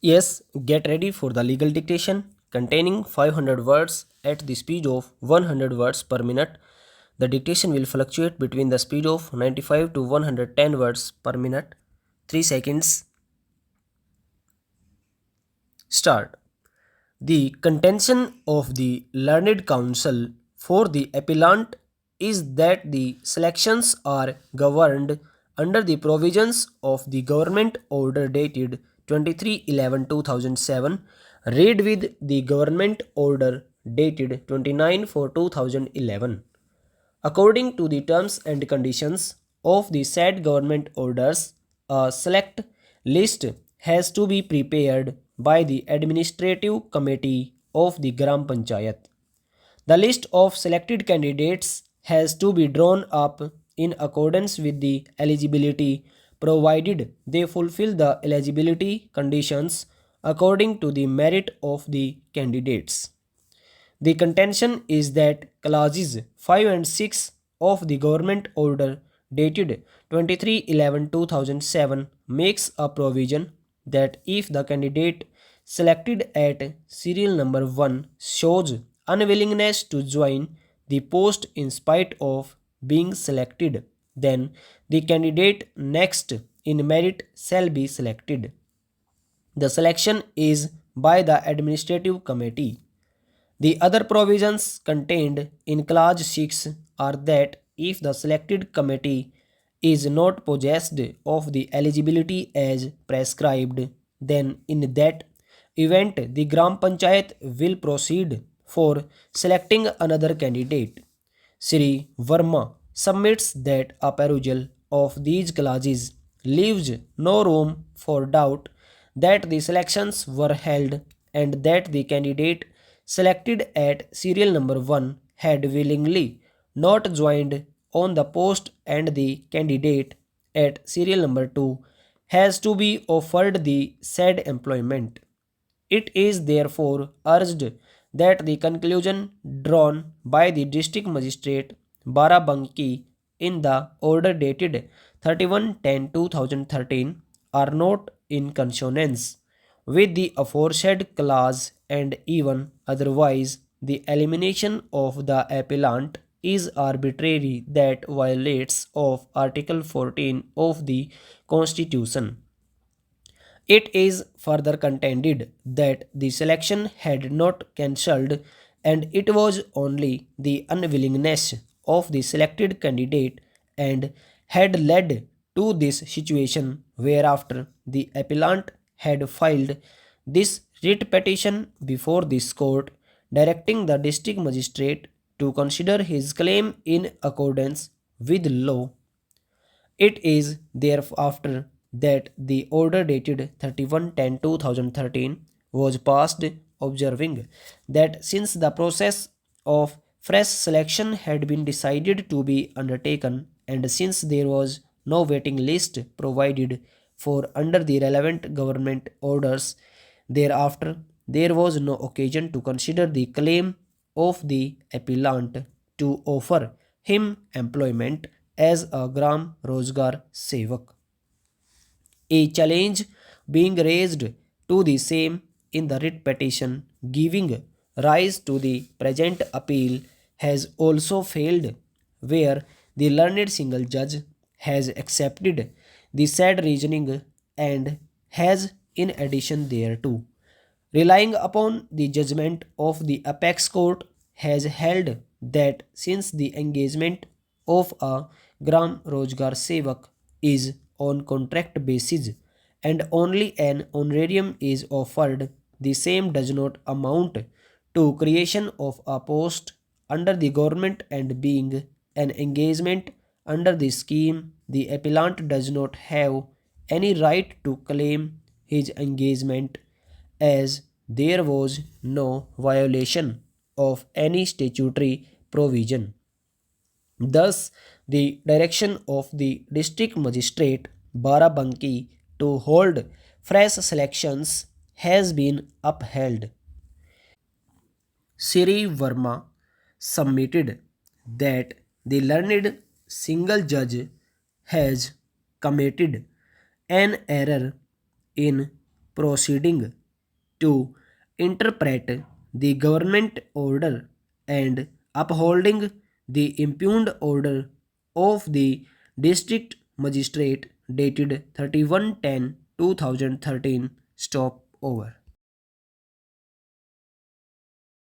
Yes, get ready for the legal dictation containing 500 words at the speed of 100 words per minute. The dictation will fluctuate between the speed of 95 to 110 words per minute. 3 seconds. Start. The contention of the learned counsel for the appellant is that the selections are governed under the provisions of the government order dated 23/11/2007, read with the government order dated 29/4/2011. According to the terms and conditions of the said government orders, a select list has to be prepared by the administrative committee of the Gram Panchayat. The list of selected candidates has to be drawn up in accordance with the eligibility provided they fulfill the eligibility conditions according to the merit of the candidates. The contention is that clauses 5 and 6 of the government order dated 23/11/2007 makes a provision that if the candidate selected at serial number 1 shows unwillingness to join the post in spite of being selected, then the candidate next in merit shall be selected. The selection is by the administrative committee. The other provisions contained in Clause 6 are that if the selected committee is not possessed of the eligibility as prescribed, then in that event the Gram Panchayat will proceed for selecting another candidate. Sri Verma submits that a perusal of these clauses leaves no room for doubt that the selections were held and that the candidate selected at serial number 1 had willingly not joined on the post and the candidate at serial number 2 has to be offered the said employment. It is therefore urged that the conclusion drawn by the district magistrate Barabanki in the order dated 31/10/2013 are not in consonance with the aforesaid clause, and even otherwise the elimination of the appellant is arbitrary that violates of Article 14 of the Constitution. It is further contended that the selection had not cancelled and it was only the unwillingness of the selected candidate and had led to this situation whereafter the appellant had filed this writ petition before this court directing the district magistrate to consider his claim in accordance with law. It is thereafter that the order dated 31/10/2013 was passed, observing that since the process of fresh selection had been decided to be undertaken and since there was no waiting list provided for under the relevant government orders, thereafter there was no occasion to consider the claim of the appellant to offer him employment as a Gram Rozgar Sevak. A challenge being raised to the same in the writ petition giving rise to the present appeal has also failed, where the learned single judge has accepted the said reasoning and has, in addition thereto, relying upon the judgment of the apex court, has held that since the engagement of a Gram Rozgar Sevak is on contract basis and only an honorarium is offered, the same does not amount to creation of a post under the government, and being an engagement under the scheme, the appellant does not have any right to claim his engagement, as there was no violation of any statutory provision. Thus, the direction of the district magistrate Barabanki to hold fresh selections has been upheld. Sri Verma submitted that the learned single judge has committed an error in proceeding to interpret the government order and upholding the impugned order of the district magistrate dated 31/10/2013. Stop over.